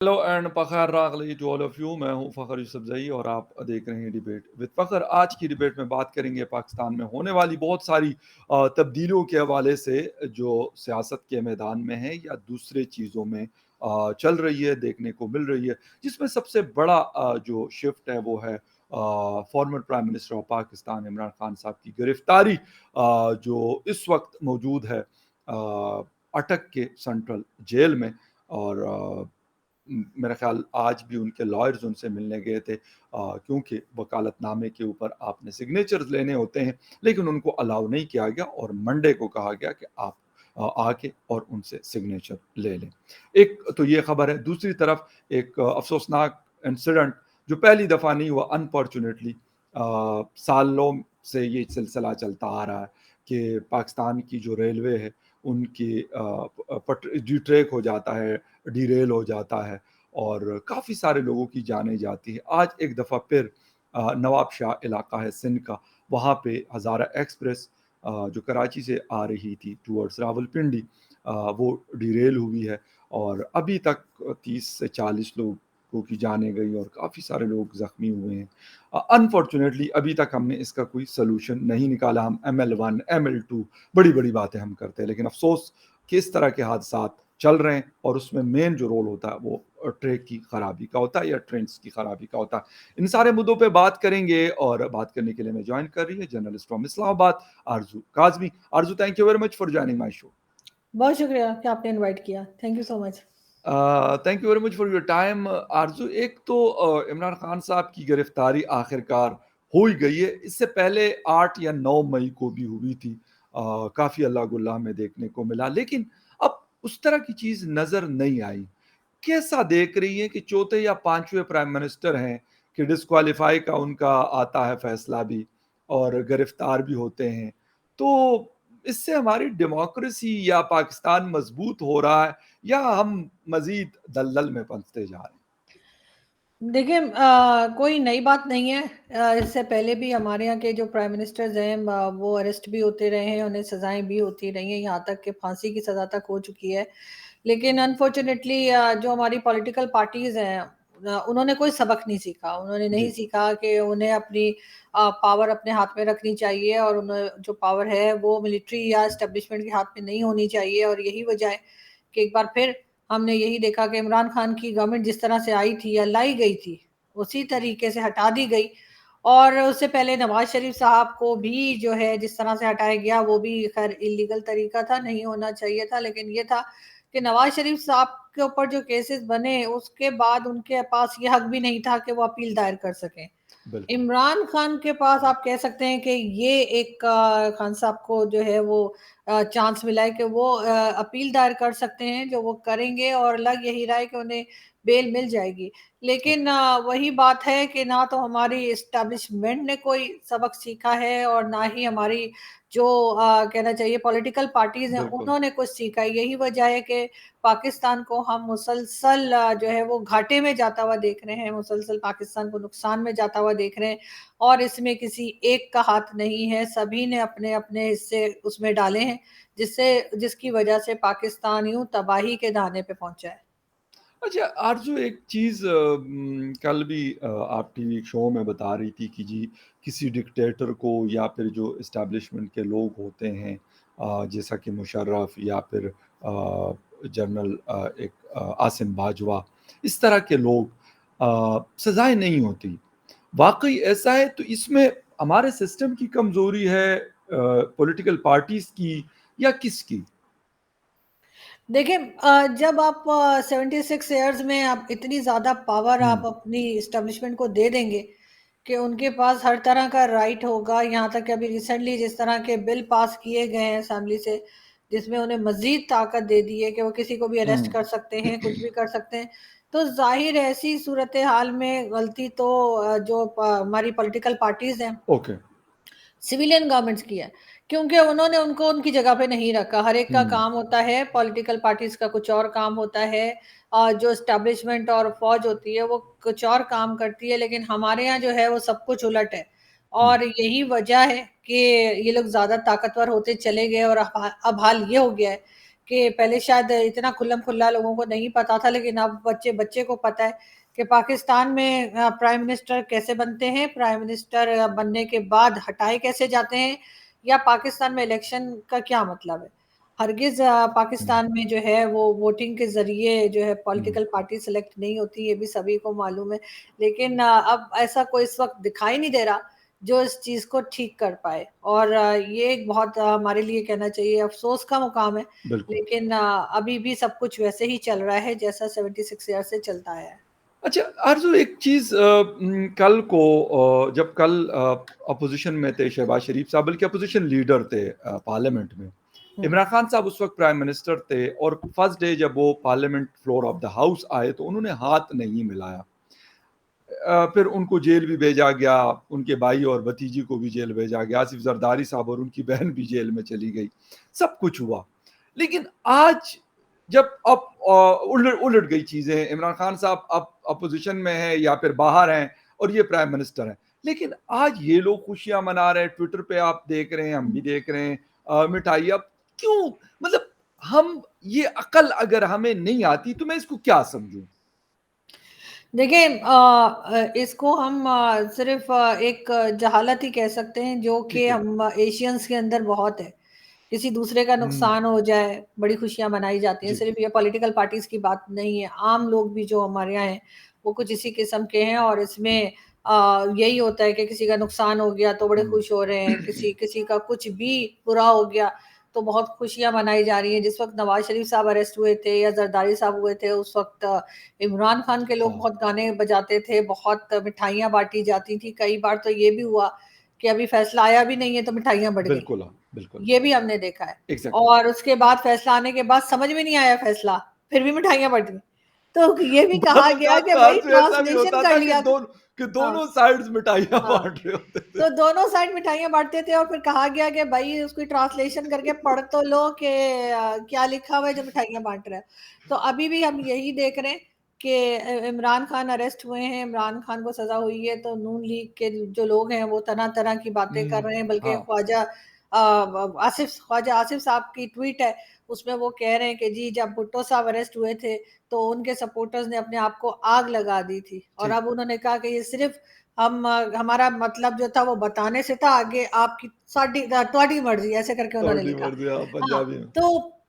Hello and पखैर रागली to all of you. मैं हूं फ़खर यूसुफज़ई और आप देख रहे हैं डिबेट विद फ़खर। आज की डिबेट में बात करेंगे पाकिस्तान में होने वाली बहुत सारी तब्दीलियों के हवाले से, जो सियासत के मैदान में है या दूसरे चीज़ों में चल रही है, देखने को मिल रही है। जिसमें सबसे बड़ा जो शिफ्ट है वो है former prime minister of Pakistan Imran Khan साहब की गिरफ्तारी, जो इस वक्त मौजूद है अटक के सेंट्रल जेल में। और मेरा ख्याल आज भी उनके लॉयर्स उनसे मिलने गए थे, क्योंकि वकालतनामे के ऊपर आपने सिग्नेचर्स लेने होते हैं, लेकिन उनको अलाउ नहीं किया गया और मंडे को कहा गया कि आप आके और उनसे सिग्नेचर ले लें। एक तो ये खबर है। दूसरी तरफ एक अफसोसनाक इंसिडेंट जो पहली दफ़ा नहीं हुआ, अनफॉर्चुनेटली सालों से ये सिलसिला चलता आ रहा है कि पाकिस्तान की जो रेलवे है उनकी डिट्रैक हो जाता है, डिरेल हो जाता है और काफ़ी सारे लोगों की जानें जाती है। आज एक दफ़ा फिर नवाब शाह इलाका है सिंध का, वहाँ पे हज़ारा एक्सप्रेस जो कराची से आ रही थी टुवर्ड्स रावलपिंडी, वो डिरेल हुई है और अभी तक 30 से 40 लोगों की जानें गई और काफ़ी सारे लोग ज़ख्मी हुए हैं। अनफॉर्चुनेटली अभी तक हमने इसका कोई सॉल्यूशन नहीं निकाला। हम ML1, ML2 बड़ी-बड़ी बातें हम करते हैं, लेकिन अफ़सोस कि इस तरह के हादसात चल रहे हैं और उसमें मेन जो रोल होता है वो ट्रैक की खराबी का होता है या ट्रेन्स की खराबी का होता है। इन सारे मुद्दों पे बात करेंगे और बात करने के लिए मैं जॉइन कर रही है journalist from Islamabad Arzoo Kazmi. Arzoo, thank you very much for joining my show. बहुत शुक्रिया कि आपने इनवाइट किया। Thank you so much. Thank you very much for your time. Arzoo, एक तो इमरान खान साहब की गिरफ्तारी आखिरकार हो ही गई है। इससे पहले 8 या 9 मई को भी हुई थी। काफ़ी अल्लाह गुल्लाह में देखने को मिला, लेकिन अब उस तरह की चीज़ नज़र नहीं आई। कैसा देख रही है कि चौथे या पांचवें प्राइम मिनिस्टर हैं कि डिस्क्वालीफाई का उनका आता है फैसला भी और गिरफ्तार भी होते हैं, तो इससे हमारी डेमोक्रेसी या पाकिस्तान मजबूत हो रहा है या हम मजीद दलदल में फंसते जा रहे हैं? देखिए, कोई नई बात नहीं है। इससे पहले भी हमारे यहाँ के जो प्राइम मिनिस्टर्स हैं, वो अरेस्ट भी होते रहे हैं, उन्हें सज़ाएँ भी होती रही हैं, यहाँ तक कि फांसी की सज़ा तक हो चुकी है। लेकिन अनफॉर्चुनेटली जो हमारी पॉलिटिकल पार्टीज़ हैं, उन्होंने कोई सबक नहीं सीखा। उन्होंने नहीं जी, सीखा कि उन्हें अपनी पावर अपने हाथ में रखनी चाहिए और उन्हें जो पावर है वो मिलिट्री या एस्टेब्लिशमेंट के हाथ में नहीं होनी चाहिए। और यही वजह है कि एक बार फिर हमने यही देखा कि इमरान खान की गवर्नमेंट जिस तरह से आई थी या लाई गई थी, उसी तरीके से हटा दी गई। और उससे पहले नवाज़ शरीफ साहब को भी जो है जिस तरह से हटाया गया, वो भी खैर इल्लीगल तरीका था, नहीं होना चाहिए था। लेकिन ये था कि नवाज़ शरीफ साहब के ऊपर जो केसेस बने, उसके बाद उनके पास ये हक भी नहीं था कि वो अपील दायर कर सकें। बिल्कुल। इमरान खान के पास आप कह सकते हैं कि ये एक खान साहब को जो है वो चांस मिला है कि वो अपील दायर कर सकते हैं, जो वो करेंगे और लग यही रहा है कि उन्हें बेल मिल जाएगी। लेकिन ओके। वही बात है कि ना तो हमारी एस्टेब्लिशमेंट ने कोई सबक सीखा है और ना ही हमारी जो कहना चाहिए पॉलिटिकल पार्टीज़ हैं, बिल्कुल। उन्होंने कुछ सीखा है। यही वजह है कि पाकिस्तान को हम मुसलसल जो है वो घाटे में जाता हुआ देख रहे हैं, मुसलसल पाकिस्तान को नुकसान में जाता हुआ देख रहे हैं। और इसमें किसी एक का हाथ नहीं है, सभी ने अपने-अपने हिस्से उसमें डाले हैं, जिसकी वजह से पाकिस्तान यूँ तबाही के दहाने पे पहुँचा है। अच्छा आरज़ू, एक चीज़ कल भी आप टीवी शो में बता रही थी कि जी किसी डिक्टेटर को या फिर जो एस्टेब्लिशमेंट के लोग होते हैं, जैसा कि मुशर्रफ या फिर जनरल आसिम बाजवा, इस तरह के लोग सज़ाएँ नहीं होती। वाक़ई ऐसा है? तो इसमें हमारे सिस्टम की कमज़ोरी है, पॉलिटिकल पार्टीज़ की या किसकी? देखिए, जब आप 76 ईयर्स में आप इतनी ज़्यादा पावर हुँ, आप अपनी एस्टेब्लिशमेंट को दे देंगे कि उनके पास हर तरह का राइट होगा। यहाँ तक कि अभी रिसेंटली जिस तरह के बिल पास किए गए हैं असेंबली से, जिसमें उन्हें मज़ीद ताकत दे दी है कि वो किसी को भी अरेस्ट हुँ, कर सकते हैं, कुछ भी कर सकते हैं। तो ज़ाहिर है ऐसी सूरत-ए-हाल में गलती तो जो हमारी पॉलिटिकल पार्टीज़ हैं, ओके। सिविलियन गवर्नमेंट्स की है, क्योंकि उन्होंने उनको उनकी जगह पे नहीं रखा। हर एक का हुँ, काम होता है, पॉलिटिकल पार्टीज़ का कुछ और काम होता है, जो एस्टेब्लिशमेंट और फ़ौज होती है वो कुछ और काम करती है, लेकिन हमारे यहाँ जो है वो सब कुछ उलट है। हुँ, और यही वजह है कि ये लोग ज़्यादा ताकतवर होते चले गए और अब हाल ये हो गया है कि पहले शायद इतना खुल्लम-खुल्ला लोगों को नहीं पता था, लेकिन अब बच्चे-बच्चे को पता है कि पाकिस्तान में प्राइम मिनिस्टर कैसे बनते हैं, प्राइम मिनिस्टर बनने के बाद हटाए कैसे जाते हैं, या पाकिस्तान में इलेक्शन का क्या मतलब है। हरगिज़ हुँ, पाकिस्तान में जो है वो वोटिंग के ज़रिए जो है हुँ। पॉलिटिकल पार्टी सेलेक्ट नहीं होती, ये भी सभी को मालूम है। लेकिन अब ऐसा कोई इस वक़्त दिखाई नहीं दे रहा, जो इस चीज़ को ठीक कर पाए, और ये एक बहुत हमारे लिए कहना चाहिए अफ़सोस का मुकाम है। बिल्कुल। लेकिन अभी भी सब कुछ वैसे ही चल रहा है जैसा 76 ईयर से चलता आया है। अच्छा, आरज़ू एक चीज़ कल को जब कल अपोज़िशन में थे शहबाज़ शरीफ़ साहब, बल्कि अपोज़िशन लीडर थे पार्लियामेंट में। हुँ। इमरान खान साहब उस वक़्त प्राइम मिनिस्टर थे और फर्स्ट डे जब वो parliament floor of the house आए तो उन्होंने हाथ नहीं मिलाया। फिर उनको जेल भी भेजा गया, उनके भाई और भतीजी को भी जेल भेजा गया, आसिफ ज़रदारी साहब और उनकी बहन भी जेल में चली गई। सब कुछ हुआ। लेकिन आज जब अब उलट उलट गई चीज़ें, इमरान खान साहब अब अपोज़िशन में हैं या फिर बाहर हैं और ये प्राइम मिनिस्टर हैं। लेकिन आज ये लोग खुशियाँ मना रहे हैं, ट्विटर पे आप देख रहे हैं, हम भी देख रहे हैं मिठाई अब क्यों? मतलब हम ये अकल अगर हमें नहीं आती तो मैं इसको क्या समझूँ? देखिए इसको हम सिर्फ़ एक जहालत ही कह सकते हैं, जो कि ठीक है। हम एशियंस के अंदर बहुत है। किसी दूसरे का हुँ, नुकसान हो जाए, बड़ी खुशियाँ मनाई जाती हैं। जी। सिर्फ़ ये पॉलिटिकल पार्टीज़ की बात नहीं है, आम लोग भी जो हमारे यहाँ हैं, वो कुछ इसी किस्म के हैं, और इसमें यही होता है कि किसी का नुकसान हो गया तो बड़े हुँ। खुश हो रहे हैं, किसी किसी का कुछ भी बुरा हो गया तो बहुत खुशियाँ मनाई जा रही हैं। जिस वक़्त नवाज़ शरीफ साहब अरेस्ट हुए थे या ज़रदारी साहब हुए थे, उस वक़्त इमरान खान के लोग हाँ, बहुत गाने बजाते थे, बहुत मिठाइयाँ बाँटी जाती थी। कई बार तो ये भी हुआ कि अभी फैसला आया भी नहीं है तो मिठाइयाँ बढ़ गई। बिल्कुल हाँ, बिल्कुल। ये भी हमने देखा है, एग्ज़ैक्टली। और उसके बाद फैसला आने के बाद समझ में नहीं आया फैसला, फिर भी मिठाइयाँ बँटी। तो ये भी बाज़ कहा गया औक़ात कि तो भई अर्ज़ में ऐसा भी ट्रांसलेशन होता कर था लिया क कि हाँ, दोनों साइड्स मिठाइयाँ हाँ। बाँट रहे होते थे। तो दोनों साइड मिठाइयाँ बाँटते थे और फिर कहा गया कि भई उसकी ट्रांसलेशन करके पढ़ तो लो कि क्या लिखा हुआ है जो मिठाइयाँ बाँट रहा है। तो अभी भी हम यही देख रहे हैं कि इमरान खान अरेस्ट हुए हैं, इमरान खान को सज़ा हुई है, तो नून लीग के जो लोग हैं वो तरह-तरह की बातें कर हुँ, रहे हैं, बल्कि हाँ, ख्वाजा आसिफ साहब की ट्वीट है, उसमें वो कह रहे हैं कि जी जब भुट्टो साहब अरेस्ट हुए थे, तो उनके सपोर्टर्स ने अपने आप को आग लगा दी थी, और ठीक। अब उन्होंने कहा कि ये सिर्फ़ हमारा मतलब जो था वो बताने से था, आगे आपकी साडी तुहाडी मर्ज़ी ऐसे करके उन्होंने थोड़ी लिखा। मर्ज़ी हाँ, हाँ, पंजाबी में। तो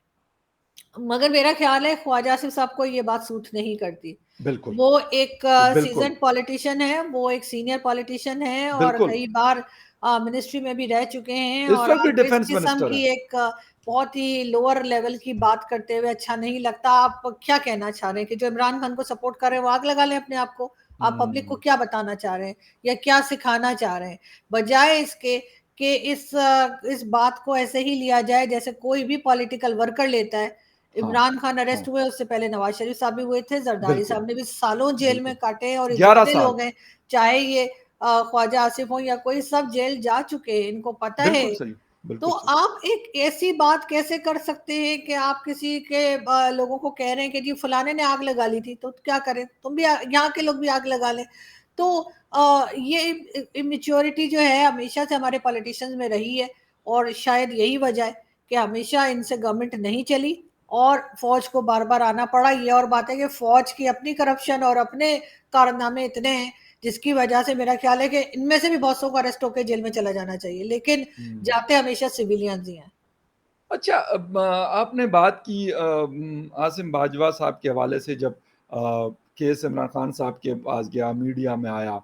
मगर मेरा ख़्याल है ख्वाजा आसिफ़ साहब को ये बात सूट नहीं करती। बिल्कुल, वो एक बिल्कुल, सीज़न्ड पॉलिटिशियन है, वो एक सीनियर पॉलिटिशियन है और बिल्कुल। कई बार मिनिस्ट्री में भी रह चुके हैं, इस और वक़्त भी अब इस डिफेंस किस्म मिनिस्टर हैं। की एक बहुत ही लोअर लेवल की बात करते हुए अच्छा नहीं लगता। आप क्या कहना चाह रहे हैं कि जो इमरान खान को सपोर्ट कर रहे हैं, वो आग लगा लें अपने आप को? आप पब्लिक को हुँ, क्या बताना चाह रहे हैं या क्या सिखाना चाह रहे हैं? बजाए इसके कि इस बात को ऐसे ही लिया जाए जैसे कोई भी पॉलिटिकल वर्कर लेता है। हाँ, इमरान खान हाँ, अरेस्ट हुए, उससे पहले नवाज़ शरीफ साहब भी हुए थे, ज़रदारी बिल्कुल, साहब ने भी सालों जेल में बिल्कुल। काटे हैं, और ये 11 जितने साल, लोग हैं, चाहे ये ख्वाजा आसिफ हों या कोई, सब जेल जा चुके हैं, इनको पता है। बिल्कुल सही, तो बिल्कुल सही। आप एक ऐसी बात कैसे कर सकते हैं कि आप किसी के लोगों को कह रहे हैं कि जी फलाने ने आग लगा ली थी, तो क्या करें? तुम भी यहाँ के लोग भी आग लगा लें। तो ये इमैच्योरिटी जो है हमेशा से हमारे पॉलिटिशियंस में रही है, और शायद यही वजह है कि हमेशा इनसे गवर्नमेंट नहीं चली और फ़ौज को बार-बार आना पड़ा। ये और बात है कि फ़ौज की अपनी करप्शन और अपने कारनामे इतने हैं, जिसकी वजह से मेरा ख़्याल है कि इनमें से भी बहुत सौ को अरेस्ट होके जेल में चला जाना चाहिए, लेकिन हुँ। जाते हमेशा सिविलियंस ही हैं। अच्छा आपने बात की आसिम बाजवा साहब के हवाले से जब केस इमरान खान साहब के पास गया, मीडिया में आया,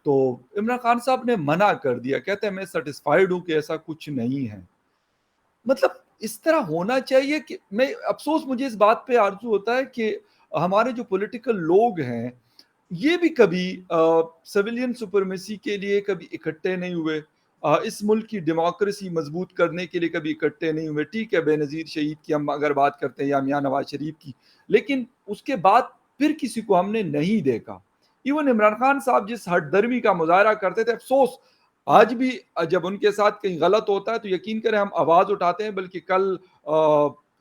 तो इमरान खान साहब ने मना कर दिया, कहते हैं मैं सैटिस्फाइड हूँ कि ऐसा कुछ नहीं है। मतलब इस तरह होना चाहिए कि मैं अफ़सोस मुझे इस बात पे आरज़ू होता है कि हमारे जो पॉलिटिकल लोग हैं, ये भी कभी सिविलियन सुपरमेसी के लिए कभी इकट्ठे नहीं हुए। इस मुल्क की डेमोक्रेसी मज़बूत करने के लिए कभी इकट्ठे नहीं हुए। ठीक है, बेनज़ीर शहीद की हम अगर बात करते हैं या मियाँ नवाज़ शरीफ की, लेकिन उसके बाद फिर किसी को हमने नहीं देखा। इवन इमरान खान साहब जिस हठधर्मी का मुज़ाहरा करते थे, अफ़सोस आज भी जब उनके साथ कहीं गलत होता है तो यकीन करें हम आवाज़ उठाते हैं, बल्कि कल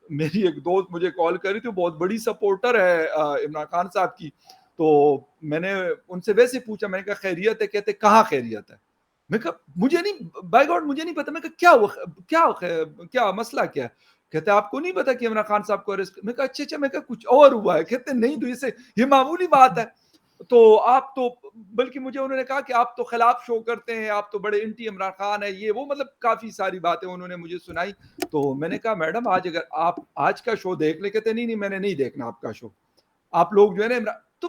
मेरी एक दोस्त मुझे कॉल करी थी, वो बहुत बड़ी सपोर्टर है इमरान खान साहब की। तो मैंने उनसे वैसे पूछा, मैंने कहा खैरियत है? कहते कहाँ खैरियत है? मैं कहा मुझे नहीं, बाय गॉड मुझे नहीं पता। मैं कहा क्या हुआ? क्या मसला क्या है? कहते आपको नहीं पता कि इमरान खान साहब को अरेस्ट, मैं कहा अच्छा, मैं कहा कुछ और हुआ है, कहते नहीं तो इसे ये मामूली बात है। तो आप तो, बल्कि मुझे उन्होंने कहा कि आप तो खिलाफ शो करते हैं, आप तो बड़े एंटी इमरान खान है, ये वो, मतलब काफी सारी बातें उन्होंने मुझे सुनाई। तो मैंने कहा मैडम आज अगर आप आज का शो देख ले, कहते नहीं मैंने नहीं देखना आपका शो, आप लोग जो है ना इमरान, तो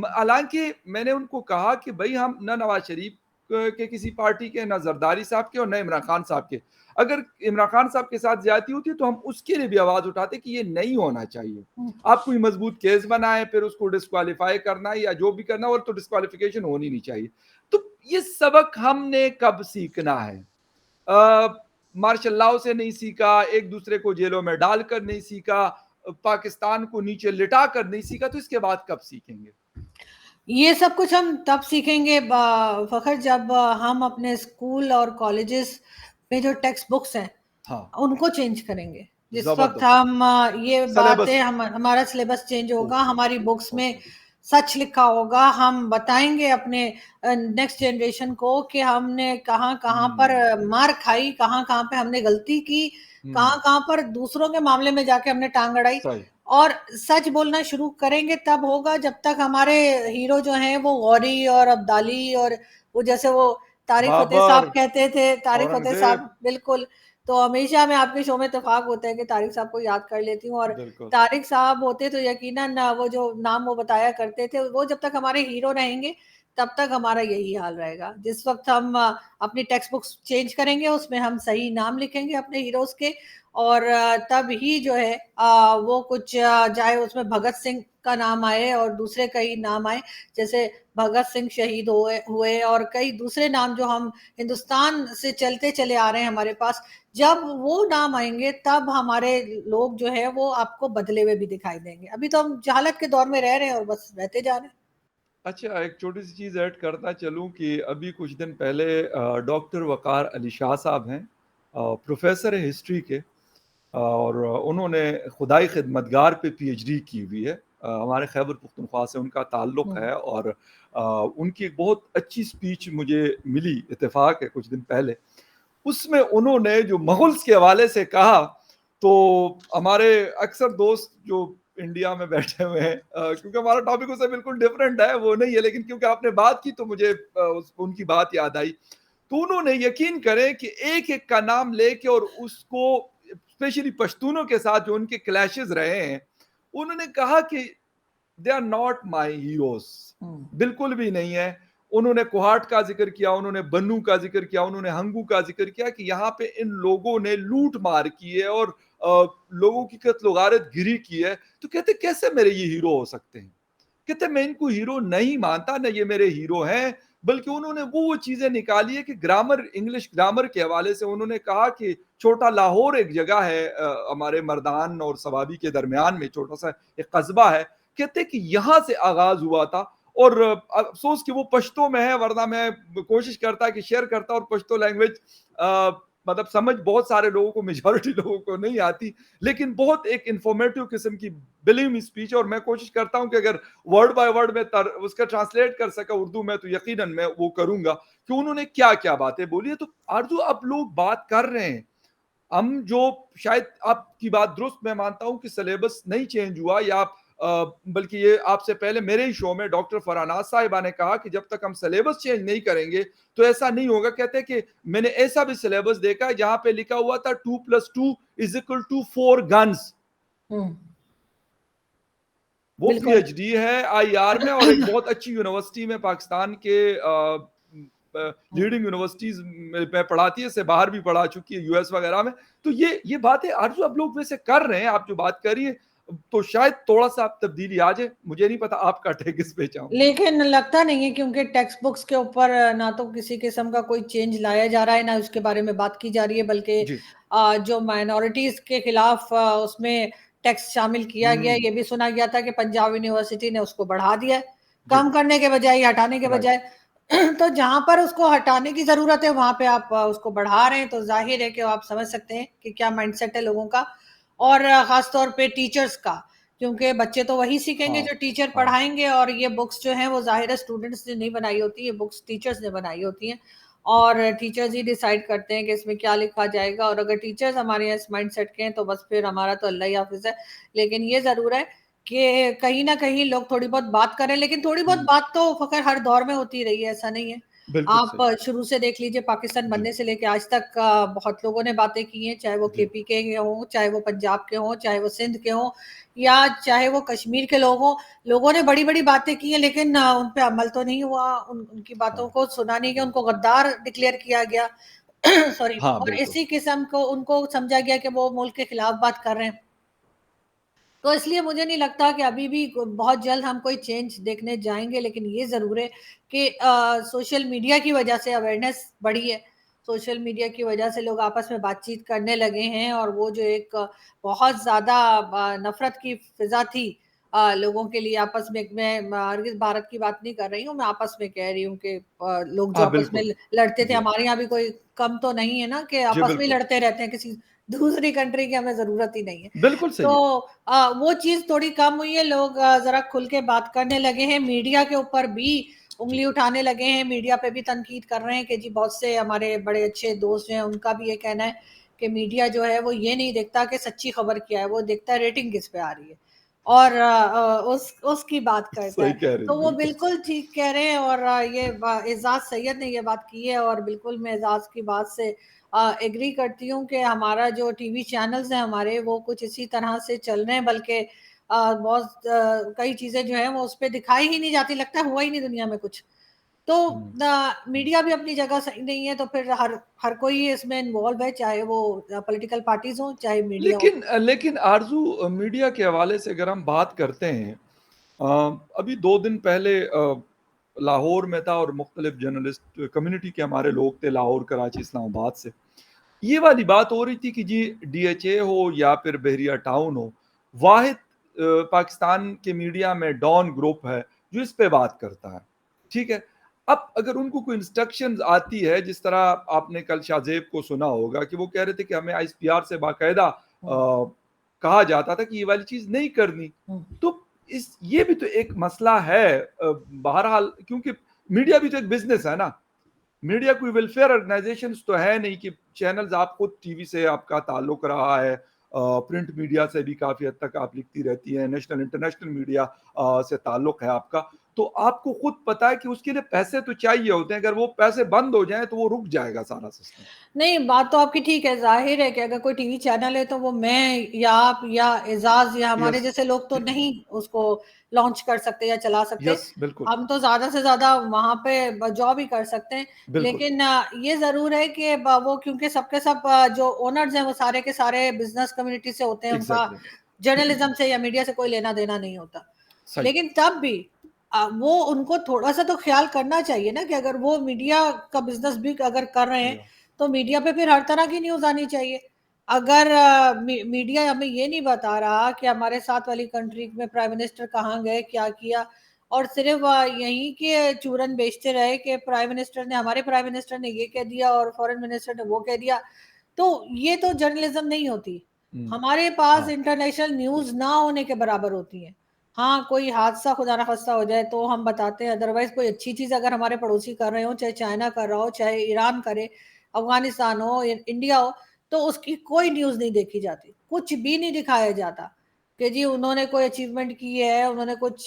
हालांकि मैंने उनको कहा कि भाई हम ना नवाज शरीफ के किसी पार्टी के, ना जरदारी साहब के, और ना इमरान खान साहब के। अगर इमरान खान साहब के साथ ज्यादती होती तो हम उसके लिए भी आवाज उठाते कि ये नहीं होना चाहिए। आप कोई मजबूत केस बनाए, फिर उसको डिस्क्वालीफाई करना या जो भी करना, और तो डिस्क्वालिफिकेशन होनी नहीं चाहिए। तो ये सबक हमने कब सीखना है? मार्शल लॉ से नहीं सीखा, एक दूसरे को जेलों में डालकर नहीं सीखा, पाकिस्तान को नीचे लिटा कर नहीं सीखा, तो इसके बाद कब सीखेंगे? ये सब कुछ हम तब सीखेंगे फखर, जब हम अपने स्कूल और कॉलेजेस में जो टेक्स्ट बुक्स हैं हाँ, उनको चेंज करेंगे। जिस वक्त जबरदस्त। हम ये सिलेबस। बातें, हमारा सिलेबस चेंज होगा, ओके, हमारी बुक्स में ओके। सच लिखा होगा, हम बताएंगे अपने नेक्स्ट जनरेशन को कि हमने कहाँ कहाँ पर हम्म, मार खाई, कहाँ कहाँ पे हमने गलती की, कहाँ हम्म, कहाँ पर दूसरों के मामले में जाके हमने टांग अड़ाई। सही। और सच बोलना शुरू करेंगे तब होगा जब तक हमारे हीरो जो हैं वो गौरी और अब्दाली और वो, जैसे वो तारिक फतेह बाबर, साहब कहते थे, तारिक फतेह औरंगजेब। साहब, बिल्कुल। तो हमेशा मैं आपके शो में इत्तेफाक होता है कि तारिक साहब को याद कर लेती हूँ, और बिल्कुल। तारिक साहब होते तो यकीनन वो जो नाम वो बताया करते थे, वो जब तक हमारे हीरो रहेंगे तब तक हमारा यही हाल रहेगा। जिस वक्त हम अपनी टेक्स्ट बुक्स चेंज करेंगे, उसमें हम सही नाम लिखेंगे अपने हीरोज के, और तब ही जो है वो कुछ चाहे उसमें भगत सिंह का नाम आए और दूसरे कई नाम आए, जैसे भगत सिंह शहीद हुए और कई दूसरे नाम जो हम हिंदुस्तान से चलते चले आ रहे हैं हमारे पास, जब वो नाम आएंगे तब हमारे लोग जो है वो आपको बदले हुए भी दिखाई देंगे। अभी तो हम जहालत के दौर में रह रहे हैं और बस रहते जा रहे हैं। अच्छा, एक छोटी सी चीज़ ऐड करता चलूँ कि अभी कुछ दिन पहले डॉक्टर वक़ार अली शाह साहब हैं, प्रोफ़ेसर हैं हिस्ट्री के, और उन्होंने खुदाई खिदमतगार पे पीएचडी की हुई है। हमारे खैबर पुख्तनख्वा से उनका ताल्लुक़ हम्म, है, और उनकी एक बहुत अच्छी स्पीच मुझे मिली, इत्तेफ़ाक है, कुछ दिन पहले। उसमें उन्होंने जो मुग़ल्स के हवाले से कहा, तो हमारे अक्सर दोस्त जो इंडिया में बैठे हुए हैं, क्योंकि हमारा टॉपिक उससे बिल्कुल डिफरेंट है, वो नहीं है, लेकिन क्योंकि आपने बात की तो मुझे उनकी बात याद आई। तो उन्होंने, यकीन करें कि एक-एक का नाम लेके और उसको, स्पेशली पश्तूनों के साथ जो उनके क्लैशेस रहे हैं, उन्होंने कहा कि they are not my heroes, hmm, बिल्कुल भी नहीं है। उन्होंने कोहाट का जिक्र किया, उन्होंने बन्नू का जिक्र किया, उन्होंने हंगू का जिक्र किया कि यहाँ पे इन लोगों ने लूट मार की है और लोगों की कत्ल गारत गिरी की है। तो कहते कैसे मेरे ये हीरो हो सकते हैं? कहते मैं इनको हीरो नहीं मानता, ना ये मेरे हीरो हैं। बल्कि उन्होंने वो चीजें निकाली है कि ग्रामर, इंग्लिश ग्रामर के हवाले से उन्होंने कहा कि छोटा लाहौर एक जगह है, हमारे मर्दान और सवाबी के दरमियान में छोटा सा एक कस्बा है। कहते कि यहाँ से आगाज हुआ था, और अफसोस कि वो पश्तो में है, वरना मैं कोशिश करता कि शेयर करता, और पश्तो लैंग्वेज मतलब समझ बहुत सारे लोगों को, मेजॉरिटी लोगों को नहीं आती, लेकिन बहुत एक इंफॉर्मेटिव किस्म की बिलीव स्पीच है, और मैं कोशिश करता हूं कि अगर वर्ड बाय वर्ड में उसका ट्रांसलेट कर सका उर्दू में, तो यकीनन मैं वो करूंगा कि उन्होंने क्या क्या बातें बोली है। तो आरजू, अब लोग बात कर रहे हैं, हम जो, शायद आपकी बात दुरुस्त, मैं मानता हूं कि सिलेबस नहीं चेंज हुआ, या आप बल्कि ये आपसे पहले मेरे ही शो में डॉक्टर फरहानाज साहिबा ने कहा कि जब तक हम सिलेबस चेंज नहीं करेंगे तो ऐसा नहीं होगा। कहते हैं कि मैंने ऐसा भी सिलेबस देखा है जहां पे लिखा हुआ था 2+2 = 4 गन्स। हम्म, वो बिल्कुल। पीएचडी है आईआर में, और एक बहुत अच्छी यूनिवर्सिटी में, पाकिस्तान के हम्म। लीडिंग यूनिवर्सिटीज में पढ़ाती है, से बाहर भी पढ़ा चुकी है, यूएस वगैरह में। तो ये बातें आरजू अब लोग वैसे कर रहे हैं, आप जो बात करिए, तो शायद थोड़ा सा आप तब्दीली आ जाए। मुझे नहीं पता आपका टेक इस पे चाहूँ। लेकिन लगता नहीं है, क्योंकि टेक्स्ट बुक्स के ऊपर ना तो किसी किस्म का कोई चेंज लाया जा रहा है, ना उसके बारे में बात की जा रही है, बल्कि जी। जो माइनॉरिटीज के खिलाफ उसमें टेक्स्ट शामिल किया गया है। हम्म। ये भी सुना गया था कि पंजाब यूनिवर्सिटी ने उसको बढ़ा दिया है, जी। कम करने के बजाय, हटाने के राइट। बजाय। तो जहां पर उसको हटाने की जरूरत है वहां पे आप उसको बढ़ा रहे हैं, तो जाहिर है कि आप समझ सकते हैं कि क्या माइंडसेट है लोगों का, और खास तौर पे टीचर्स का, क्योंकि बच्चे तो वही सीखेंगे हाँ, जो टीचर हाँ। पढ़ाएंगे, और ये बुक्स जो हैं वो जाहिर है स्टूडेंट्स ने नहीं बनाई होती, ये बुक्स टीचर्स ने बनाई होती हैं। और टीचर्स ही डिसाइड करते हैं कि इसमें क्या लिखा जाएगा, और अगर टीचर्स हमारे यहाँ इस माइंडसेट के हैं तो बस फिर हमारा तो अल्लाह ही हाफ़िज़ है। लेकिन ये ज़रूर है कि कहीं न कहीं लोग थोड़ी बहुत बात करें, लेकिन थोड़ी बहुत हुँ, बात तो फ़ख़र हर दौर में होती रही है, ऐसा नहीं है। बिल्कुल आप सही। शुरू से देख लीजिए, पाकिस्तान जी, बनने से लेके आज तक बहुत लोगों ने बातें की हैं, चाहे वो जी। केपी के हों, चाहे वो पंजाब के हों, चाहे वो सिंध के हों, या चाहे वो कश्मीर के लोग हों। लोगों ने बड़ी-बड़ी बातें की हैं, लेकिन उन पे अमल तो नहीं हुआ, उनकी बातों हाँ, को सुना नहीं गया, उनको गद्दार डिक्लेयर किया गया। सॉरी, हाँ, और बिल्कुल। इसी किस्म को उनको समझा गया कि वो मुल्क के खिलाफ बात कर रहे हैं। तो इसलिए मुझे नहीं लगता कि अभी भी बहुत जल्द हम कोई चेंज देखने जाएँगे, लेकिन ये ज़रूर है कि सोशल मीडिया की वजह से अवेयरनेस बढ़ी है। सोशल मीडिया की वजह से लोग आपस में बातचीत करने लगे हैं, और वो जो एक बहुत ज़्यादा नफ़रत की फ़िज़ा थी लोगों के लिए आपस में, मैं हरगिज़ भारत की बात नहीं कर रही हूँ, मैं आपस में कह रही हूँ कि लोग जो हाँ, आपस में बिल्कुल। लड़ते थे, जी, हमारे यहाँ भी कोई कम तो नहीं है ना कि जी, आपस में ही बिल्कुल। लड़ते रहते हैं, किसी दूसरी कंट्री की हमें ज़रूरत ही नहीं है। बिल्कुल तो सही है। वो चीज़ थोड़ी कम हुई है, लोग ज़रा खुल के बात करने लगे हैं, मीडिया के ऊपर भी जी, उँगली उठाने लगे हैं, मीडिया पे भी तनकीद कर रहे हैं कि जी बहुत से हमारे बड़े अच्छे दोस्त हैं, उनका भी ये कहना है कि मीडिया जो है वो ये नहीं देखता कि सच्ची खबर क्या है, वो देखता है रेटिंग किस पे आ रही है, और उसकी बात करता सही है। कह रही तो हैं, वो बिल्कुल बिल्कुल ठीक कह रहे हैं, और ये एजाज सैयद ने ये बात की है, और बिल्कुल मैं एजाज की बात से एग्री करती हूँ कि हमारा जो टीवी चैनल्स हैं हमारे, वो कुछ इसी तरह से चल रहे हैं, बल्कि बहुत कई चीज़ें जो हैं वो उसपे दिखाई ही नहीं जाती, लगता है हुआ ही नहीं दुनिया में कुछ। तो हुँ, हुँ। मीडिया भी अपनी जगह सही नहीं है, तो फिर हर हर कोई इसमें इन्वॉल्व है, चाहे वो पॉलिटिकल पार्टीज़ हों, चाहे मीडिया हो। लेकिन आरज़ू मीडिया के हवाले से अगर हम बात करते हैं अभी 2 दिन पहले लाहौर में था और मुख्तलिफ जर्नलिस्ट कम्युनिटी के हमारे लोग थे लाहौर, कराची, इस्लामाबाद से। ये वाली बात हो रही थी कि जी डीएचए हो या फिर बहरिया टाउन हो, वाहिद पाकिस्तान के मीडिया में डॉन ग्रुप है जो इस पे बात करता है, ठीक है? अब अगर उनको कोई इंस्ट्रक्शंस आती है जिस तरह आपने कल शाहज़ेब को सुना होगा कि वो कह रहे थे कि हमें आईएसपीआर से बाकायदा हुँ, कहा जाता था कि ये वाली चीज़ नहीं करनी। हुँ, तो इस ये भी तो एक मसला है बहरहाल क्योंकि मीडिया भी तो एक बिज़नेस है ना। मीडिया कोई वेलफेयर ऑर्गेनाइजेशंस तो है नहीं कि चैनल्स आप खुद टीवी से आपका ताल्लुक रहा है प्रिंट मीडिया से भी काफ़ी हद तक आप लिखती रहती हैं, नेशनल इंटरनेशनल मीडिया से ताल्लुक है आपका। तो आपको खुद पता है कि उसके लिए पैसे तो चाहिए होते हैं, अगर वो पैसे बंद हो जाएँ तो वो रुक जाएगा सारा सिस्टम। नहीं, बात तो आपकी ठीक है, ज़ाहिर है कि अगर कोई टीवी चैनल है तो वो मैं या आप या एज़ाज़ या हमारे यस, जैसे लोग तो नहीं उसको लॉन्च कर सकते या चला सकते। यस, बिल्कुल, हम तो ज़्यादा से ज़्यादा वहाँ पे जॉब ही कर सकते हैं। बिल्कुल, लेकिन ये ज़रूर है कि वो क्योंकि सब के सब जो ओनर्स हैं वो सारे के सारे बिज़नेस कम्युनिटी से होते हैं, उनका एग्ज़ैक्टली जर्नलिज़्म से या मीडिया से कोई लेना-देना नहीं होता। सही, लेकिन तब भी वो उनको थोड़ा-सा तो ख़्याल करना चाहिए ना कि अगर वो मीडिया का बिज़नेस भी अगर कर रहे हैं, या तो मीडिया पे फिर हर तरह की न्यूज़ आनी चाहिए। अगर मीडिया हमें ये नहीं बता रहा कि हमारे साथ वाली कंट्री में प्राइम मिनिस्टर कहाँ गए, क्या किया, और सिर्फ़ यहीं के चूरन बेचते रहे कि प्राइम मिनिस्टर ने ये कह दिया और फॉरेन मिनिस्टर ने वो कह दिया, तो ये तो जर्नलिज़्म नहीं होती। हुँ, हमारे पास हाँ, इंटरनेशनल न्यूज़ ना होने के बराबर होती है। हाँ, कोई हादसा खुदा ना ख़ास्ता हो जाए तो हम बताते हैं, अदरवाइज़ कोई अच्छी चीज़ अगर हमारे पड़ोसी कर रहे हों, चाहे चाइना कर रहा हो, चाहे ईरान करे, अफ़गानिस्तान हो, इंडिया हो, तो उसकी कोई न्यूज़ नहीं देखी जाती। कुछ भी नहीं दिखाया जाता कि जी उन्होंने कोई अचीवमेंट की है, उन्होंने कुछ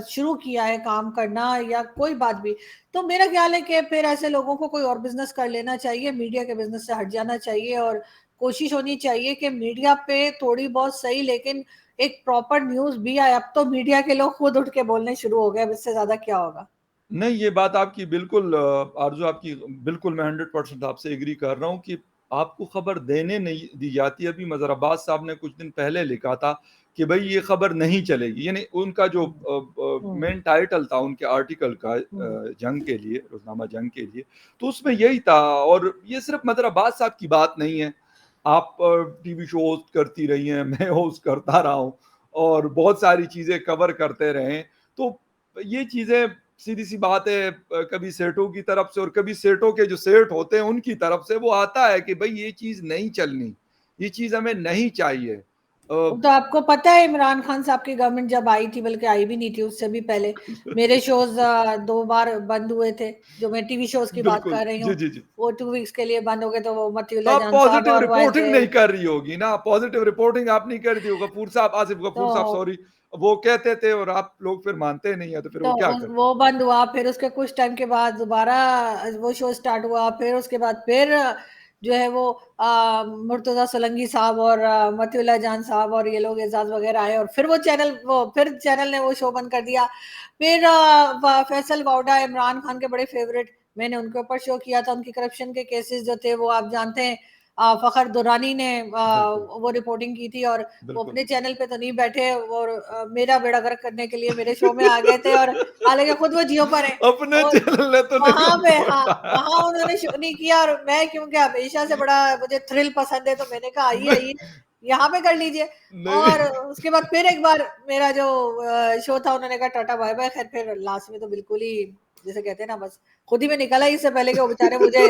शुरू किया है काम करना या कोई बात भी। तो मेरा ख़्याल है कि फिर ऐसे लोगों को कोई और बिज़नेस कर लेना चाहिए, मीडिया के बिज़नेस से हट जाना चाहिए, और कोशिश होनी चाहिए कि मीडिया पे थोड़ी बहुत सही, लेकिन एक प्रॉपर न्यूज़ भी आए। अब तो मीडिया के लोग खुद उठ के बोलने शुरू हो गए, अब इससे ज़्यादा क्या होगा? नहीं, ये बात आपकी बिल्कुल आरज़ू आपकी बिल्कुल मैं 100% आपसे एग्री कर रहा हूँ कि आपको खबर देने नहीं दी जाती। अभी मज़हर अब्बास साहब ने कुछ दिन पहले लिखा था कि भई ये खबर नहीं चलेगी। यानी उनका जो हुँ, हुँ, मेन टाइटल था उनके आर्टिकल का हुँ, जंग के लिए, रोज़नामा जंग के लिए, तो उसमें यही था और ये सिर्फ़ मज़हर अब्बास साहब की बात नहीं है। आप टीवी शो होस्ट करती रही हैं, मैं होस्ट करता रहा हूँ और बहुत सारी चीज़ें कवर करते रहे हैं। तो ये चीज़ें सीधी-सी बात है कभी सेठों की तरफ से और कभी सेठों के जो सेठ होते हैं उनकी तरफ से वो आता है कि भई ये चीज़ नहीं चलनी, ये चीज़ हमें नहीं चाहिए। अ, वो तो आपको पता है इमरान खान साहब की गवर्नमेंट जब आई थी, बल्कि आई भी नहीं थी उससे भी पहले, मेरे शोज़ 2 बार बंद हुए थे, जो मैं टीवी शोज़ की बात बिल्कुल। कर रही जी, हूँ। जी, जी। वो 2 वीक्स के लिए बंद हो गए, तो वो तो मतीउल्लाह आप जान साहब पॉज़िटिव और वो आए रिपोर्टिंग थे। नहीं कर रही होगी ना, पॉज़िटिव रिपोर्टिंग आप नहीं करती हो, गफूर साहब आसिफ तो गफूर साहब सॉरी, वो कहते थे और आप लोग फिर मानते नहीं है, तो फिर तो वो क्या उस करते? वो बंद हुआ, फिर उसके कुछ टाइम के बाद दोबारा वो शो स्टार्ट हुआ, फिर उसके बाद फिर जो है वो मुर्तज़ा सोलंकी साहब और मतीउल्लाह जान साहब और ये लोग एजाज वगैरह आए, और फिर फिर चैनल ने वो शो बंद कर दिया। फिर फैसल वाउडा इमरान खान के बड़े फेवरेट, मैंने उनके ऊपर शो किया था, उनकी करप्शन के केसेस जो थे वो आप जानते हैं। फखर दुरानी ने बिल्कुल, वो रिपोर्टिंग की थी, और वो बिल्कुल। अपने चैनल पे तो नहीं बैठे, और मेरा बेड़ा गर्क करने के लिए मेरे शो में आ गए थे, और हालांकि खुद वो जियो पर है, अपने और चैनल ने तो नहीं वहां पे, उनको हाँ, उठाया। वहां उन्होंने शो नहीं किया, और मैं क्योंकि हमेशा से बड़ा मुझे थ्रिल पसंद है, तो मैंने कहा आइए नहीं, आइए यहाँ पे कर लीजिए। नहीं। और उसके बाद फिर एक बार मेरा जो शो था, उन्होंने कहा टाटा बाय बाय, खैर फिर लास्ट में तो बिल्कुल ही, जैसे कहते हैं ना, बस खुद ही मैं निकला, इससे पहले कि वो बेचारे मुझे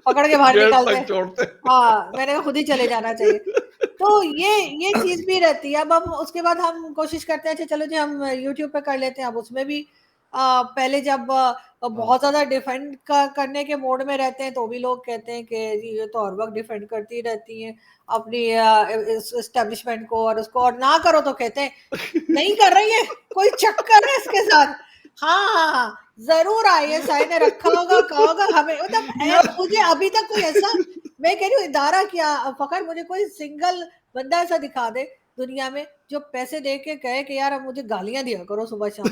पकड़ के बाहर गेट निकाल दे। तक छोड़ते। हाँ, मैंने कहा खुद ही चले जाना चाहिए। तो ये चीज़ भी रहती है। अब हम उसके बाद हम कोशिश करते हैं, अच्छा चलो जी हम यूट्यूब पे कर लेते हैं। अब उसमें भी पहले जब हाँ, बहुत ज़्यादा डिफेंड करने के मोड में रहते हैं, तो भी लोग कहते हैं कि जी ये तो हर वक्त डिफेंड करती रहती हैं अपनी एस्टेब्लिशमेंट को, और उसको, और ना करो तो कहते हैं नहीं कर रही है, कोई चक्कर है इसके साथ। हाँ हाँ हाँ, जरूर आईएसआई ने रखा होगा, कहा होगा हमें, मतलब यार मुझे अभी तक कोई ऐसा, मैं कह रही हूँ इदारा क्या, फकर मुझे कोई सिंगल बंदा ऐसा दिखा दे दुनिया में जो पैसे दे के कहे कि यार अब मुझे गालियां दिया करो सुबह शाम।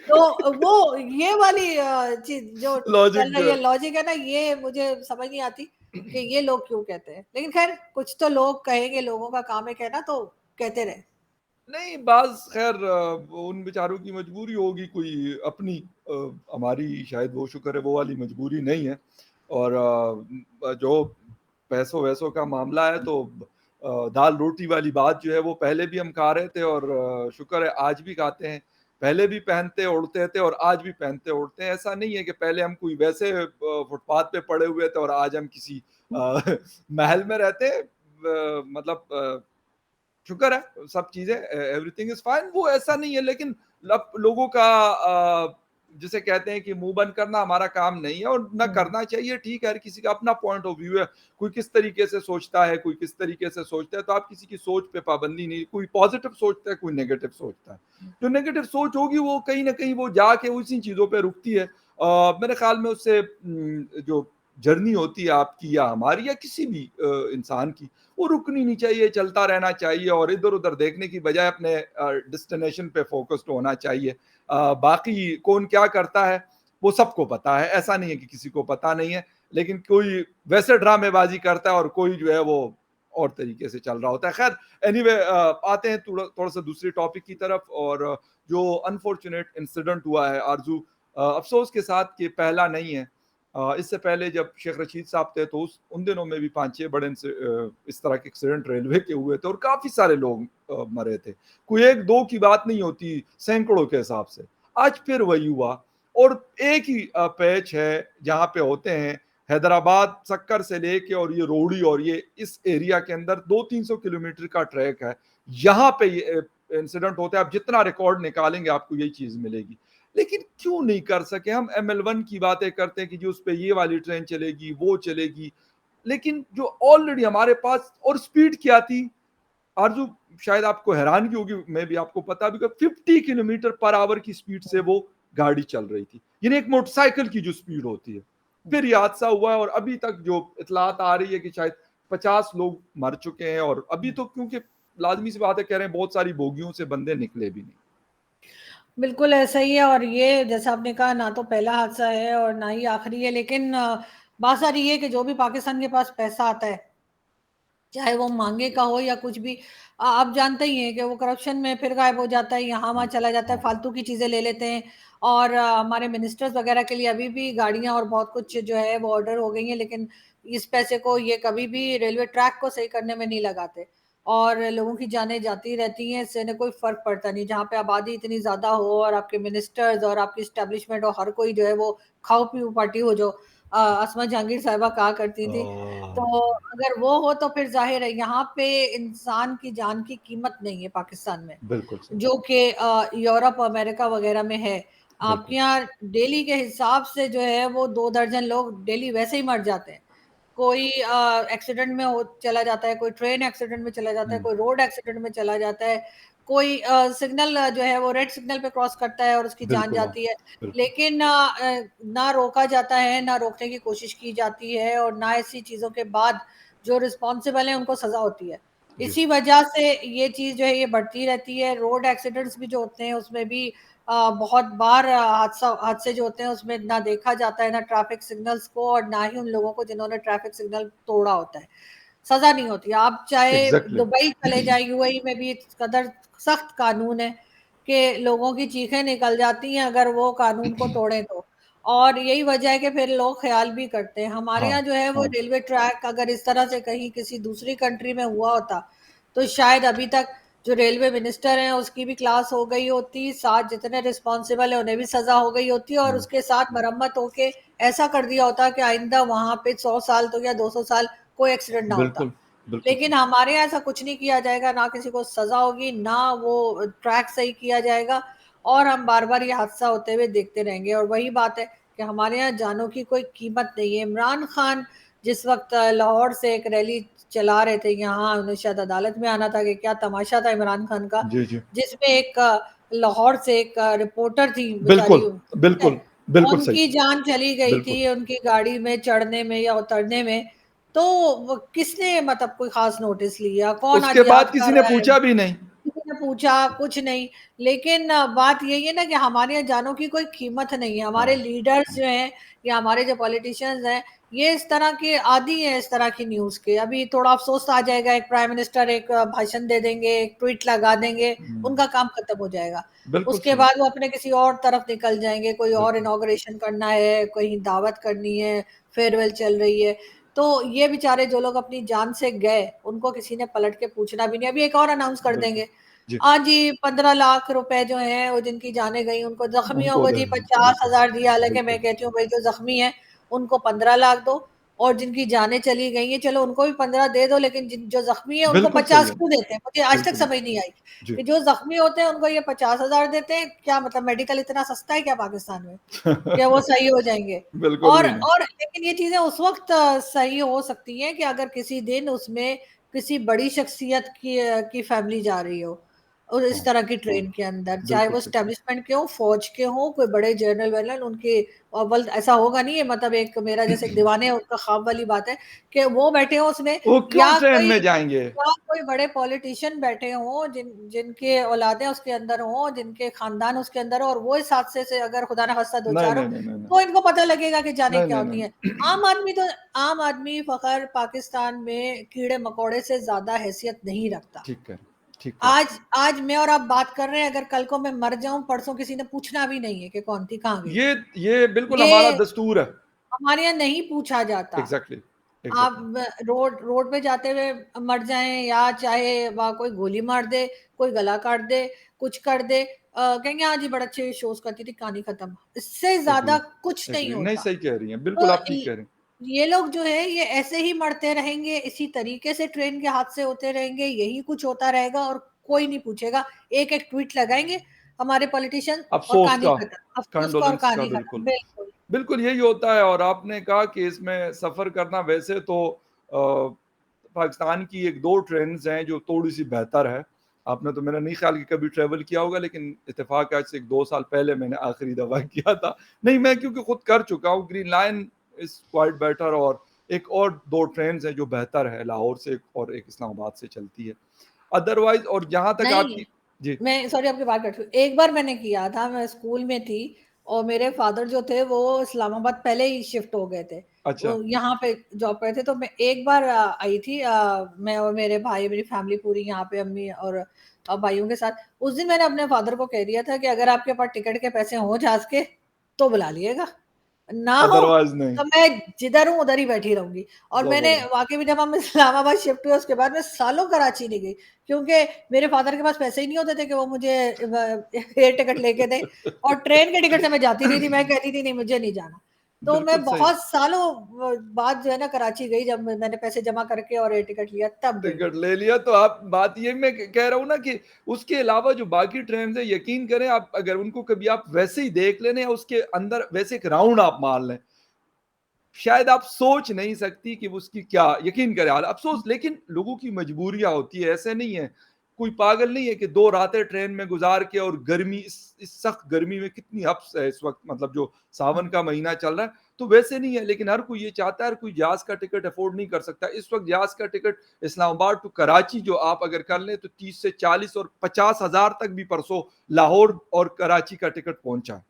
तो वो ये वाली चीज जो लॉजिक चल रही जो है, है। लॉजिक है ना, ये मुझे समझ नहीं आती कि ये लोग क्यों कहते हैं, लेकिन खैर कुछ तो लोग कहेंगे, लोगों का काम है कहना, तो कहते रहे। नहीं, बाज़ ख़ैर उन बेचारों की मजबूरी होगी कोई अपनी, हमारी शायद वो शुक्र है वो वाली मजबूरी नहीं है। और जो पैसों-वैसों का मामला है तो दाल-रोटी वाली बात जो है वो पहले भी हम खा रहे थे और शुक्र है आज भी खाते हैं। पहले भी पहनते-ओढ़ते थे और आज भी पहनते-ओढ़ते हैं। ऐसा नहीं है कि पहले हम कोई वैसे फुटपाथ पे पड़े हुए थे और आज हम किसी अ, महल में रहते हैं। मतलब शुक्र है सब चीज़ें एवरीथिंग इज़ फाइन, वो ऐसा नहीं है, लेकिन लब लोगों का जिसे कहते हैं कि मुँह बंद करना हमारा काम नहीं है और ना हम्म। करना चाहिए, ठीक है, हर किसी का अपना पॉइंट ऑफ व्यू है। कोई किस तरीके से सोचता है, कोई किस तरीके से सोचता है, तो आप किसी की सोच पे पाबंदी नहीं, कोई पॉज़िटिव सोचता है, कोई नेगेटिव सोचता है। जो नेगेटिव सोच होगी वो कहीं न कहीं वो जाके उसी चीज़ों पे रुकती है। मेरे ख़्याल में उससे जो जर्नी होती है आपकी या हमारी या किसी भी इंसान की, वो रुकनी नहीं चाहिए, चलता रहना चाहिए और इधर-उधर देखने की बजाय अपने डेस्टिनेशन पे फ़ोकस्ड होना चाहिए। बाकी कौन क्या करता है, वो सबको पता है, ऐसा नहीं है कि किसी को पता नहीं है, लेकिन कोई वैसे ड्रामेबाज़ी करता है और कोई जो है वो और तरीके से चल रहा होता है। ख़ैर एनीवे आते हैं थोड़ा-सा दूसरे टॉपिक की तरफ और जो अनफॉर्च्यूनेट इंसिडेंट हुआ है आरज़ू, अफ़सोस के साथ कि पहला नहीं है। इससे पहले जब शेख रशीद साहब थे तो उस उन दिनों में भी 5-6 बड़े इस तरह के एक्सीडेंट रेलवे के हुए थे और काफ़ी सारे लोग मरे थे। कोई 1-2 की बात नहीं होती, सैकड़ों के हिसाब से। आज फिर वही हुआ और एक ही पैच है जहाँ पे होते हैं, हैदराबाद सक्कर से लेके और ये रोहड़ी और ये इस एरिया के अंदर 200-300 किलोमीटर का ट्रैक है। यहाँ पे ये इंसिडेंट होता है, आप जितना रिकॉर्ड निकालेंगे आपको यही चीज़ मिलेगी। लेकिन क्यों नहीं कर सके? हम ML1 की बातें करते हैं कि जी उस पे ये वाली ट्रेन चलेगी, वो चलेगी। लेकिन जो ऑलरेडी हमारे पास और स्पीड क्या थी? आरज़ू शायद आपको हैरानगी होगी, मैं भी आपको पता भी 50 किलोमीटर पर आवर की स्पीड से वो गाड़ी चल रही थी। यानी एक मोटरसाइकिल की जो स्पीड होती है। फिर ये हादसा हुआ है और अभी तक जो इत्तलात आ रही है कि शायद 50 लोग मर चुके हैं और अभी तो क्योंकि लाज़मी सी बात है कह रहे हैं बहुत सारी बोगियों से बंदे निकले भी नहीं। बिल्कुल ऐसा ही है, और ये जैसा आपने कहा, ना तो पहला हादसा है और ना ही आखिरी है, लेकिन बात सारी ये है कि जो भी पाकिस्तान के पास पैसा आता है, चाहे वो मांगे का हो या कुछ भी, आप जानते ही हैं कि वो करप्शन में फिर गायब हो जाता है, यहाँ वहाँ चला जाता है, फालतू की चीजें ले लेते हैं। और हमारे मिनिस्टर्स वगैरह के लिए अभी भी गाड़ियां और बहुत कुछ जो है वो ऑर्डर हो गई हैं, लेकिन इस पैसे को ये कभी भी रेलवे ट्रैक को सही करने में नहीं लगाते, और लोगों की जानें जाती रहती हैं, इससे इन्हें कोई फर्क पड़ता नहीं। जहाँ पे आबादी इतनी ज्यादा हो और आपके मिनिस्टर्स और आपकी स्टैब्लिशमेंट और हर कोई जो है वो खाओ पीओ पार्टी हो, जो अस्मा जहांगीर साहिबा कहा करती थी। तो अगर वो हो तो फिर ज़ाहिर है यहाँ पे इंसान की जान की कीमत नहीं है पाकिस्तान में, बिल्कुल सही, जो कि यूरोप, अमेरिका वगैरह में है। आपके बिल्कुल। यहाँ डेली के हिसाब से जो है वो 2 दर्जन लोग डेली वैसे ही मर जाते हैं। कोई एक्सीडेंट में हो चला जाता है, कोई ट्रेन एक्सीडेंट में चला जाता है, हुँ, कोई रोड एक्सीडेंट में चला जाता है, कोई सिग्नल जो है वो रेड सिग्नल पे क्रॉस करता है और उसकी जान बिल्कुल हाँ, जाती है। बिल्कुल। लेकिन ना रोका जाता है, ना रोकने की कोशिश की जाती है और ना ऐसी चीज़ों के बाद जो रिस्पॉन्सिबल हैं उनको सज़ा होती है। जी, इसी वजह से ये चीज़ जो है ये बढ़ती रहती है। रोड एक्सीडेंट्स भी जो होते हैं उसमें भी बहुत बार हादसे जो होते हैं उसमें ना देखा जाता है ना ट्रैफिक सिग्नल्स को और ना ही उन लोगों को जिन्होंने ट्रैफिक सिग्नल तोड़ा होता है। सज़ा नहीं होती। आप चाहे एग्ज़ैक्टली। दुबई चले जाएँ, यूएई में भी इस कदर सख्त कानून है कि लोगों की चीखें निकल जाती हैं अगर वो कानून को तोड़ें तो। और यही वजह है कि फिर लोग ख़्याल भी करते हैं। हमारे हाँ, यहाँ जो है वो हाँ, रेलवे ट्रैक अगर इस तरह से कहीं किसी दूसरी कंट्री में हुआ होता, तो शायद अभी तक जो रेलवे मिनिस्टर हैं उसकी भी क्लास हो गई होती, साथ जितने रिस्पॉन्सिबल हैं उन्हें भी सज़ा हो गई होती और हुँ, उसके साथ मरम्मत होके ऐसा कर दिया होता कि आइंदा वहाँ पे 100 साल तो या 200 साल कोई एक्सीडेंट ना होता। बिल्कुल, बिल्कुल लेकिन सही। हमारे यहाँ ऐसा कुछ नहीं किया जाएगा, ना किसी को सज़ा होगी, ना वो ट्रैक सही किया जाएगा और हम बार-बार ये हादसा होते हुए देखते रहेंगे और वही बात है कि हमारे यहाँ जानों की कोई कीमत नहीं है। इमरान खान जिस वक़्त लाहौर से एक रैली चला रहे थे, यहाँ उन्हें शायद अदालत में आना था कि क्या तमाशा था इमरान खान का, जी, जी। जिसमें एक लाहौर से एक रिपोर्टर थी बेचारी, बिल्कुल, ठीक है? बिल्कुल, बिल्कुल सही। उनकी जान चली गई बिल्कुल। थी उनकी गाड़ी में चढ़ने में या उतरने में, तो वो किसने मतलब कोई ख़ास नोटिस लिया? कौन उसके आज बाद याद किसी कर ने रहा है? पूछा भी नहीं। किसी ने पूछा, कुछ नहीं। लेकिन बात यही है ना कि हमारे यहाँ जानों की कोई कीमत नहीं है। हाँ, हमारे लीडर्स हाँ, जो हैं या हमारे जो पॉलिटिशियंस हैं, ये इस तरह के आदी हैं इस तरह की न्यूज़ के। अभी थोड़ा अफ़सोस आ जाएगा, एक प्राइम मिनिस्टर एक भाषण दे देंगे, एक ट्वीट लगा देंगे, हुँ, उनका काम खत्म हो जाएगा। बिल्कुल उसके सही, बाद वो अपने किसी और तरफ निकल जाएँगे, कोई और बिल्कुल। इनॉग्रेशन करना है, कहीं दावत करनी है, फेयरवेल चल रही है। तो ये बेचारे जो लोग अपनी जान से गए, उनको किसी ने पलट के पूछना भी नहीं। अभी एक और अनाउंस कर बिल्कुल। देंगे। जी, हाँ जी, 15 लाख रुपए जो हैं वो जिनकी जानें गई उनको, ज़ख्मियों उनको को दे जी दें, बिल्कुल, 50,000 दिया, हालाँकि मैं बिल्कुल, कहती हूँ भई जो ज़ख्मी हैं उनको 15 लाख दो और जिनकी जानें चली गई हैं चलो उनको भी 15 दे दो, लेकिन जिन जो ज़ख्मी है उनको बिल्कुल सही 50 है, क्यों देते हैं? मुझे आज तक बिल्कुल, समझ नहीं आई जी। कि जो ज़ख्मी होते हैं उनको ये 50,000 देते हैं, क्या मतलब मेडिकल इतना सस्ता है क्या पाकिस्तान में? कि वो सही हो जाएँगे? बिल्कुल भी नहीं। और लेकिन ये चीज़ें उस वक़्त सही हो सकती हैं कि अगर किसी दिन उसमें किसी बड़ी शख्सियत की फैमिली जा रही हो और इस हाँ, तरह की हाँ, ट्रेन के अंदर, चाहे बिल्कुल वो सही। एस्टेब्लिशमेंट के हों, फ़ौज के हों, कोई बड़े जनरल-वरनल उनके अव्वल ऐसा होगा नहीं है, मतलब एक मेरा जैसे एक दीवाने उनका ख्वाब वाली बात है कि वो बैठे हों उसमें वो क्यों ट्रेन में जाएँगे? या कोई बड़े पॉलिटिशियन बैठे हों जिनके औलादें उसके अंदर हों, जिनके खानदान उसके अंदर हो और वो इस हादसे से अगर खुदा ना खास्ता नहीं, दो-चार हो, नहीं, नहीं, नहीं, नहीं। तो इनको पता लगेगा कि जानें नहीं, क्या नहीं, होती हैं। नहीं। आम आदमी फ़ख़्र पाकिस्तान में कीड़े-मकोड़े से ज़्यादा हैसियत नहीं रखता। ठीक कह रहे हैं, ठीक कह रहे आज आज मैं और आप बात कर रहे हैं, अगर कल को मैं मर जाऊँ, परसों किसी ने पूछना भी नहीं है कि कौन थी, कहाँ हैं। गई थी। ये बिल्कुल हमारा ये दस्तूर है। हमारे यहाँ नहीं पूछा जाता। एग्ज़ैक्टली, आप एग्ज़ैक्टली। रोड रोड पे जाते हुए मर जाएँ या चाहे वहाँ कोई गोली मार दे, कोई गला काट दे, कुछ कर दे, कहेंगे हाँ जी, बड़े अच्छे शोज़ करती थी, कहानी खत्म। इससे एग्री, ज़्यादा कुछ नहीं एग्री। नहीं, होता। सही कह रही हैं, बिल्कुल तो आप ठीक कह रही हैं। ये लोग जो है ये ऐसे ही मरते रहेंगे, इसी तरीके से ट्रेन के हादसे होते रहेंगे, यही कुछ होता रहेगा और कोई नहीं पूछेगा। एक-एक ट्वीट लगाएँगे हमारे पॉलिटिशियन और अफ़सोस कहानी का, खत्म। अफ़सोस का और कंडोलेंस का कहानी खत्म। बिल्कुल। बिल्कुल। बिल्कुल यही होता है और आपने कहा कि इसमें सफ़र करना वैसे तो पाकिस्तान की 1-2 ट्रेन्स हैं जो थोड़ी-सी बेहतर है। आपने तो मेरा नहीं ख़्याल कि कभी ट्रैवल किया होगा लेकिन इत्तेफ़ाक आज से 1-2 साल पहले मैंने आखिरी दफ़ा किया था। नहीं मैं क्योंकि खुद कर चुका हूँ green line is quite better और एक और 2 ट्रेन्स हैं जो बेहतर है लाहौर से और एक इस्लामाबाद से चलती है। अदरवाइज़ और जहाँ तक नहीं, आपकी जी, मैं सॉरी आपकी बात काट रही हूँ। एक बार मैंने किया था, मैं स्कूल में थी और मेरे फ़ादर जो थे वो इस्लामाबाद पहले ही शिफ्ट हो गए थे। अच्छा, वो यहाँ पे जॉब पे थे तो मैं एक बार आई थी, मैं और मेरे भाई, मेरी फैमिली पूरी यहाँ पे अम्मी और भाइयों के साथ। उस दिन मैंने अपने फ़ादर को कह दिया था कि अगर आपके पास टिकट के पैसे हों जहाज़ के, तो बुला लिएगा। ना हो अदरवाइज़ नहीं। तो मैं जिधर हूँ उधर ही बैठी रहूँगी और मैंने ज़बरदस्त। वाक़ई में जब हम इस्लामाबाद शिफ्ट हुए उसके बाद मैं सालों कराची नहीं गई क्योंकि मेरे फ़ादर के पास पैसे ही नहीं होते थे कि वो मुझे एयर टिकट लेके दें और ट्रेन के टिकट से मैं जाती नहीं थी, मैं कहती थी नहीं मुझे नहीं जाना। तो मैं बिल्कुल सही। बहुत सालों बाद जो है ना कराची गई, जब मैंने पैसे जमा करके और एयर टिकट लिया तब गई। टिकट ले लिया तो आप बात ये मैं कह रहा हूँ ना कि उसके अलावा जो बाकी ट्रेन है, यकीन करें आप अगर उनको कभी आप वैसे ही देख लें या उसके अंदर वैसे एक राउंड आप मार लें, शायद आप सोच नहीं सकती कि उसकी क्या, यकीन करें हाल अफसोस, लेकिन लोगों की मजबूरियां होती है, ऐसे नहीं है। कोई पागल नहीं है कि 2 रातें ट्रेन में गुजार के, और गर्मी, इस सख्त गर्मी में कितनी हब्स है इस वक्त, मतलब जो सावन का महीना चल रहा है, तो वैसे नहीं है। लेकिन हर कोई ये चाहता है, हर कोई जहाज का टिकट अफोर्ड नहीं कर सकता इस वक्त। जहाज का टिकट इस्लामाबाद टू कराची जो आप अगर कर लें तो 30 से 40 और 50,000 तक भी परसों लाहौर और कराची का टिकट पहुंचा है।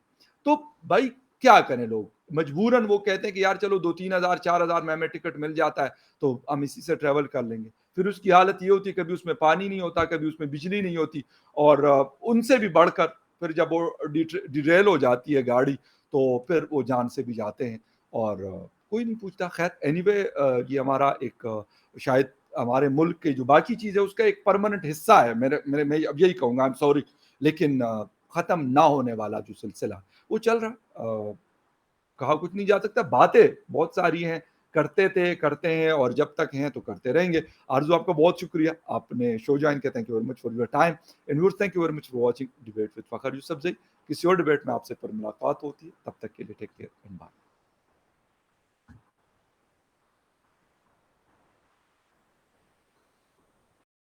तो भाई क्या करें लोग, मजबूरन वो कहते हैं कि यार चलो 2-3 हज़ार 4 हज़ार में हमें टिकट मिल जाता है तो हम इसी से ट्रेवल कर लेंगे। फिर उसकी हालत ये होती है, कभी उसमें पानी नहीं होता, कभी उसमें बिजली नहीं होती, और उनसे भी बढ़कर फिर जब वो डिरेल हो जाती है गाड़ी तो फिर वो जान से भी जाते हैं, और कोई नहीं पूछता। खैर एनीवे, ये हमारा एक शायद हमारे मुल्क के जो बाकी चीज़ है उसका एक परमानेंट हिस्सा है। मेरे मेरे मैं अब यही कहूँगा, आई एम सॉरी, लेकिन ख़त्म ना होने वाला जो सिलसिला वो चल रहा है। कहा कुछ नहीं जा सकता, बातें बहुत सारी हैं, करते थे, करते हैं, और जब तक हैं तो करते रहेंगे। आरज़ू आपका बहुत शुक्रिया, आपने शो जॉइन किया, thank you very much for your time, and viewers thank you very much for watching debate with Fakhar Yousafzai. किसी और डिबेट में आपसे फिर मुलाकात होती है, तब तक के लिए टेक केयर।